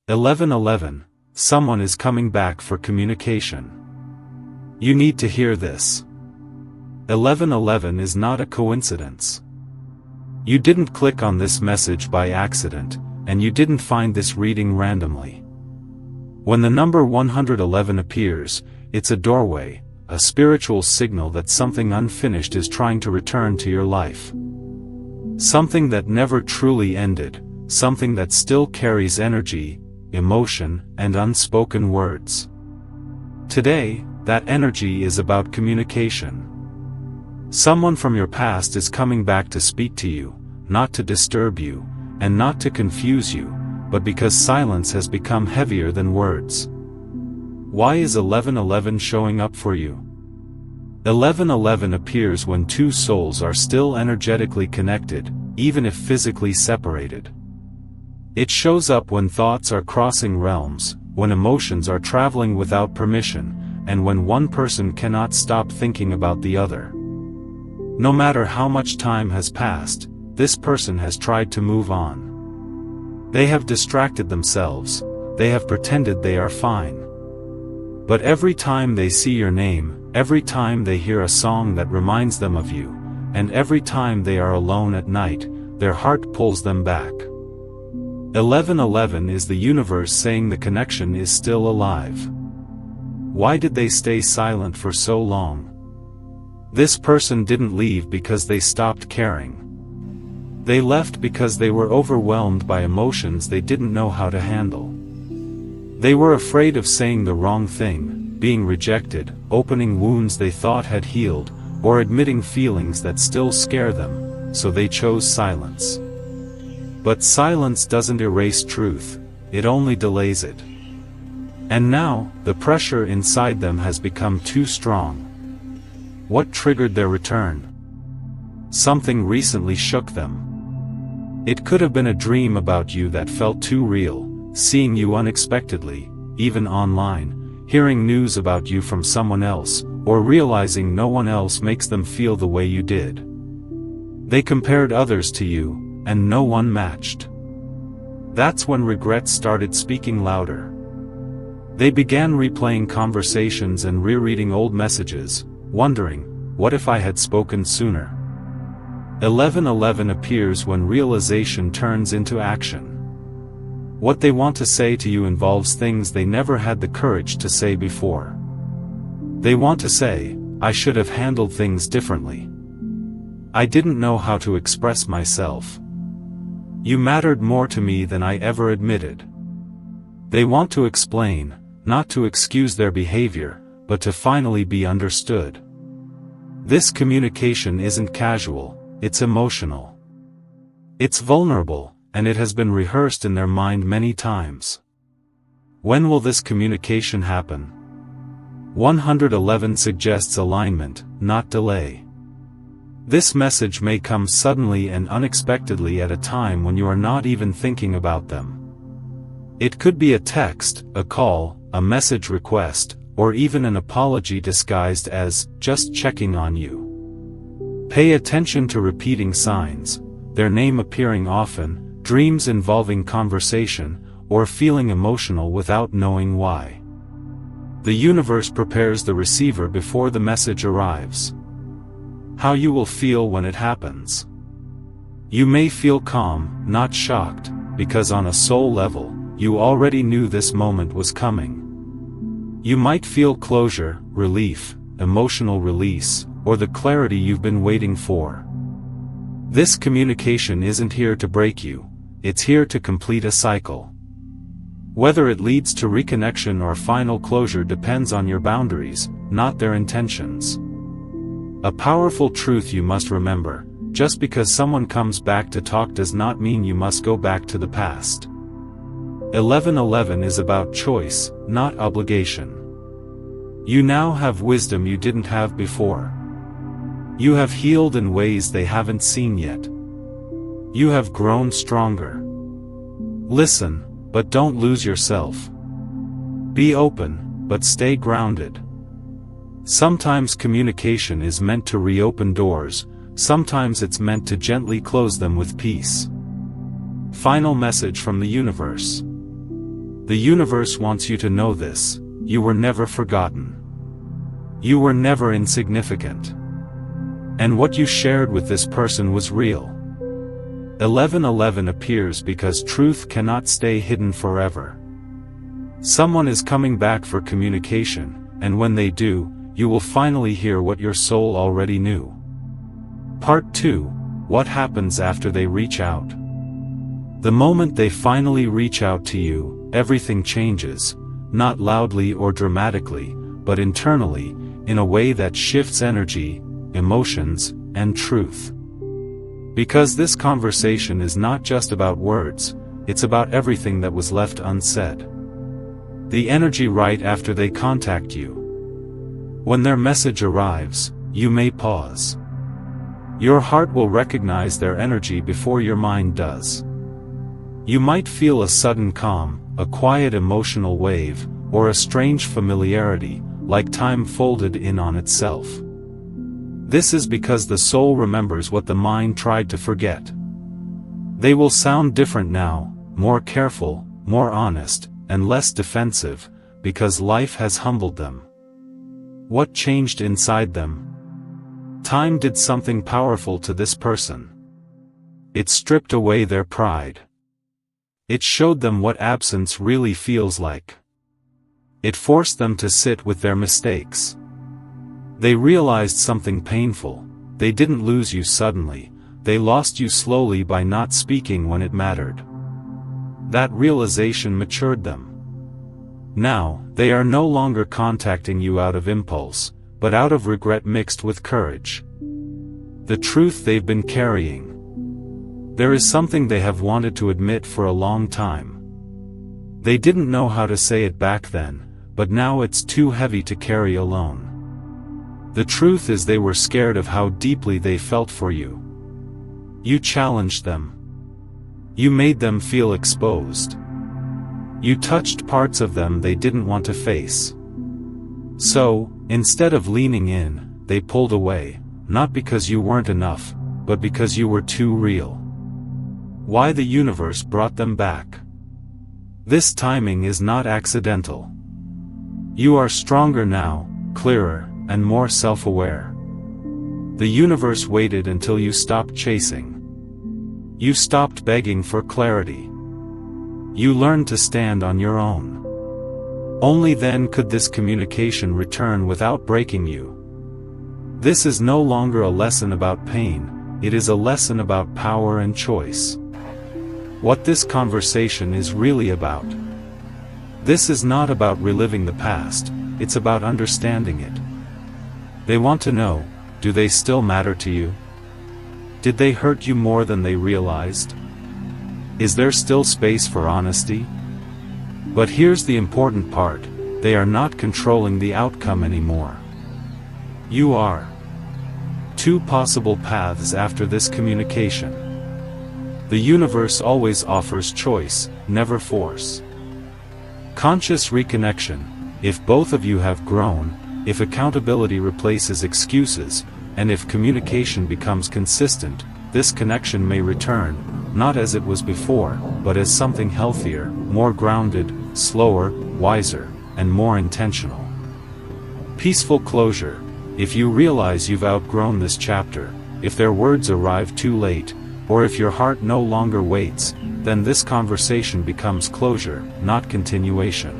1111, someone is coming back for communication. You need to hear this. 1111 is not a coincidence. You didn't click on this message by accident, and you didn't find this reading randomly. When the number 111 appears, it's a doorway, a spiritual signal that something unfinished is trying to return to your life. Something that never truly ended, something that still carries energy, emotion, and unspoken words. Today, that energy is about communication. Someone from your past is coming back to speak to you, not to disturb you, and not to confuse you, but because silence has become heavier than words. Why is 1111 showing up for you? 1111 appears when two souls are still energetically connected, even if physically separated. It shows up when thoughts are crossing realms, when emotions are traveling without permission, and when one person cannot stop thinking about the other. No matter how much time has passed, this person has tried to move on. They have distracted themselves, they have pretended they are fine. But every time they see your name, every time they hear a song that reminds them of you, and every time they are alone at night, their heart pulls them back. 1111 is the universe saying the connection is still alive. Why did they stay silent for so long? This person didn't leave because they stopped caring. They left because they were overwhelmed by emotions they didn't know how to handle. They were afraid of saying the wrong thing, being rejected, opening wounds they thought had healed, or admitting feelings that still scare them, so they chose silence. But silence doesn't erase truth, it only delays it. And now, the pressure inside them has become too strong. What triggered their return? Something recently shook them. It could have been a dream about you that felt too real, seeing you unexpectedly, even online, hearing news about you from someone else, or realizing no one else makes them feel the way you did. They compared others to you, and no one matched. That's when regret started speaking louder. They began replaying conversations and rereading old messages, wondering, what if I had spoken sooner? 1111 appears when realization turns into action. What they want to say to you involves things they never had the courage to say before. They want to say, I should have handled things differently. I didn't know how to express myself. You mattered more to me than I ever admitted. They want to explain, not to excuse their behavior, but to finally be understood. This communication isn't casual, it's emotional. It's vulnerable, and it has been rehearsed in their mind many times. When will this communication happen? 111 suggests alignment, not delay. This message may come suddenly and unexpectedly at a time when you are not even thinking about them. It could be a text, a call, a message request, or even an apology disguised as, just checking on you. Pay attention to repeating signs, their name appearing often, dreams involving conversation, or feeling emotional without knowing why. The universe prepares the receiver before the message arrives. How you will feel when it happens. You may feel calm, not shocked, because on a soul level, you already knew this moment was coming. You might feel closure, relief, emotional release, or the clarity you've been waiting for. This communication isn't here to break you, it's here to complete a cycle. Whether it leads to reconnection or final closure depends on your boundaries, not their intentions. A powerful truth you must remember: just because someone comes back to talk does not mean you must go back to the past. 1111 is about choice, not obligation. You now have wisdom you didn't have before. You have healed in ways they haven't seen yet. You have grown stronger. Listen, but don't lose yourself. Be open, but stay grounded. Sometimes communication is meant to reopen doors, sometimes it's meant to gently close them with peace. Final message from the universe. The universe wants you to know this: you were never forgotten. You were never insignificant. And what you shared with this person was real. 1111 appears because truth cannot stay hidden forever. Someone is coming back for communication, and when they do, you will finally hear what your soul already knew. Part 2: What happens after they reach out? The moment they finally reach out to you, everything changes, not loudly or dramatically, but internally, in a way that shifts energy, emotions, and truth. Because this conversation is not just about words, it's about everything that was left unsaid. The energy right after they contact you. When their message arrives, you may pause. Your heart will recognize their energy before your mind does. You might feel a sudden calm, a quiet emotional wave, or a strange familiarity, like time folded in on itself. This is because the soul remembers what the mind tried to forget. They will sound different now, more careful, more honest, and less defensive, because life has humbled them. What changed inside them? Time did something powerful to this person. It stripped away their pride. It showed them what absence really feels like. It forced them to sit with their mistakes. They realized something painful: they didn't lose you suddenly, they lost you slowly by not speaking when it mattered. That realization matured them. Now, they are no longer contacting you out of impulse, but out of regret mixed with courage. The truth they've been carrying. There is something they have wanted to admit for a long time. They didn't know how to say it back then, but now it's too heavy to carry alone. The truth is they were scared of how deeply they felt for you. You challenged them. You made them feel exposed. You touched parts of them they didn't want to face. So, instead of leaning in, they pulled away, not because you weren't enough, but because you were too real. Why the universe brought them back? This timing is not accidental. You are stronger now, clearer, and more self-aware. The universe waited until you stopped chasing. You stopped begging for clarity. You learned to stand on your own. Only then could this communication return without breaking you. This is no longer a lesson about pain, it is a lesson about power and choice. What this conversation is really about. This is not about reliving the past, it's about understanding it. They want to know, do they still matter to you? Did they hurt you more than they realized? Is there still space for honesty? But here's the important part: they are not controlling the outcome anymore. You are. Two possible paths after this communication. The universe always offers choice, never force. Conscious reconnection: if both of you have grown, if accountability replaces excuses, and if communication becomes consistent, this connection may return, not as it was before, but as something healthier, more grounded, slower, wiser, and more intentional. Peaceful closure: if you realize you've outgrown this chapter, if their words arrive too late, or if your heart no longer waits, then this conversation becomes closure, not continuation.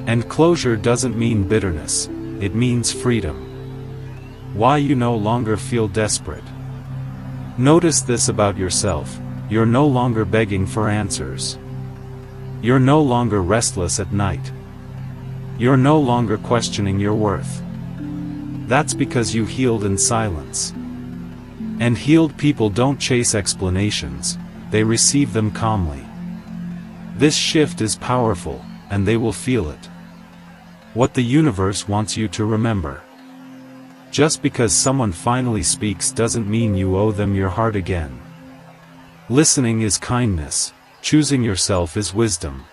And closure doesn't mean bitterness, it means freedom. Why you no longer feel desperate. Notice this about yourself: you're no longer begging for answers. You're no longer restless at night. You're no longer questioning your worth. That's because you healed in silence. And healed people don't chase explanations, they receive them calmly. This shift is powerful, and they will feel it. What the universe wants you to remember. Just because someone finally speaks doesn't mean you owe them your heart again. Listening is kindness, choosing yourself is wisdom.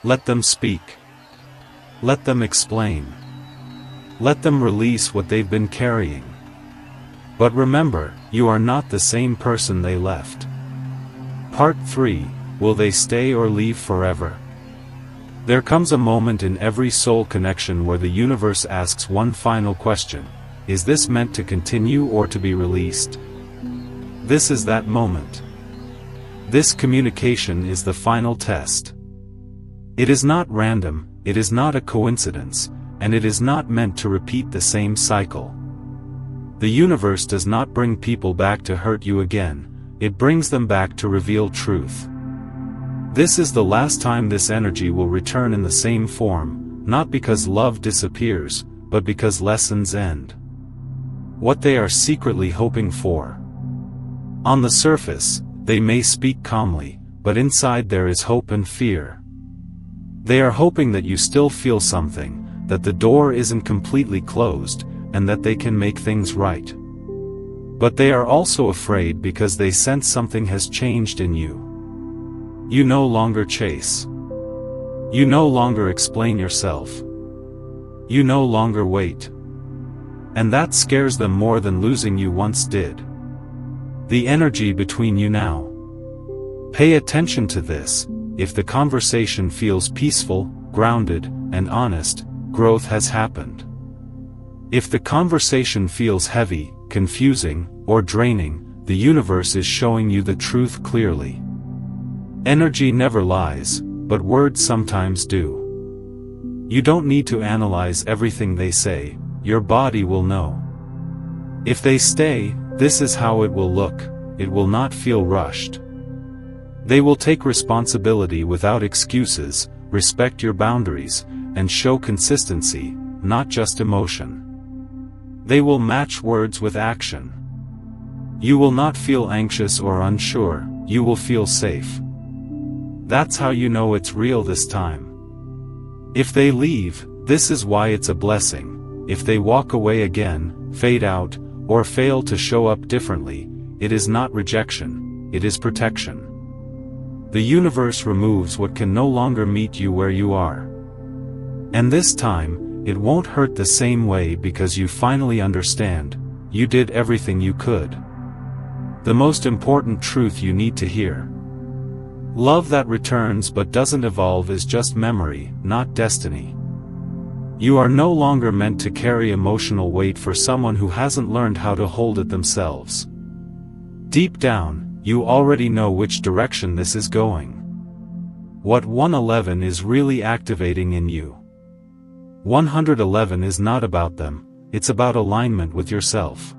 Let them speak. Let them explain. Let them release what they've been carrying. But remember, you are not the same person they left. Part 3: Will they stay or leave forever? There comes a moment in every soul connection where the universe asks one final question: is this meant to continue or to be released? This is that moment. This communication is the final test. It is not random, it is not a coincidence, and it is not meant to repeat the same cycle. The universe does not bring people back to hurt you again, it brings them back to reveal truth. This is the last time this energy will return in the same form, not because love disappears, but because lessons end. What they are secretly hoping for. On the surface, they may speak calmly, but inside there is hope and fear. They are hoping that you still feel something, that the door isn't completely closed, and that they can make things right. But they are also afraid because they sense something has changed in you. You no longer chase. You no longer explain yourself. You no longer wait. And that scares them more than losing you once did. The energy between you now. Pay attention to this. If the conversation feels peaceful, grounded, and honest, growth has happened. If the conversation feels heavy, confusing, or draining, the universe is showing you the truth clearly. Energy never lies, but words sometimes do. You don't need to analyze everything they say, your body will know. If they stay, this is how it will look, it will not feel rushed. They will take responsibility without excuses, respect your boundaries, and show consistency, not just emotion. They will match words with action. You will not feel anxious or unsure, you will feel safe. That's how you know it's real this time. If they leave, this is why it's a blessing. If they walk away again, fade out, or fail to show up differently, it is not rejection, it is protection. The universe removes what can no longer meet you where you are. And this time, it won't hurt the same way because you finally understand, you did everything you could. The most important truth you need to hear. Love that returns but doesn't evolve is just memory, not destiny. You are no longer meant to carry emotional weight for someone who hasn't learned how to hold it themselves. Deep down, you already know which direction this is going. What 111 is really activating in you. 111 is not about them, it's about alignment with yourself.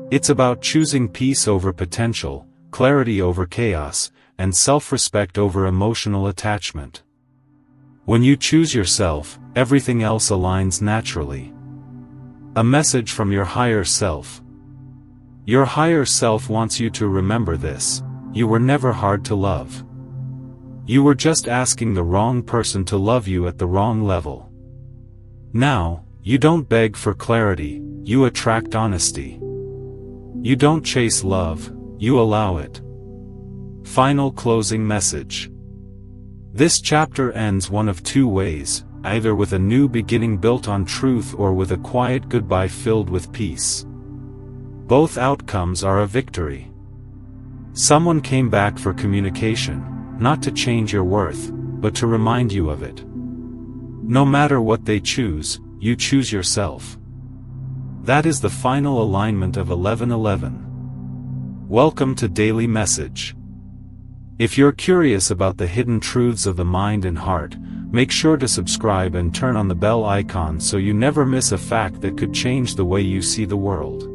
It's about choosing peace over potential, clarity over chaos, and self-respect over emotional attachment. When you choose yourself, everything else aligns naturally. A message from your higher self. Your higher self wants you to remember this: you were never hard to love. You were just asking the wrong person to love you at the wrong level. Now, you don't beg for clarity, you attract honesty. You don't chase love, you allow it. Final closing message. This chapter ends one of two ways, either with a new beginning built on truth or with a quiet goodbye filled with peace. Both outcomes are a victory. Someone came back for communication, not to change your worth, but to remind you of it. No matter what they choose, you choose yourself. That is the final alignment of 1111. Welcome to Daily Message. If you're curious about the hidden truths of the mind and heart, make sure to subscribe and turn on the bell icon so you never miss a fact that could change the way you see the world.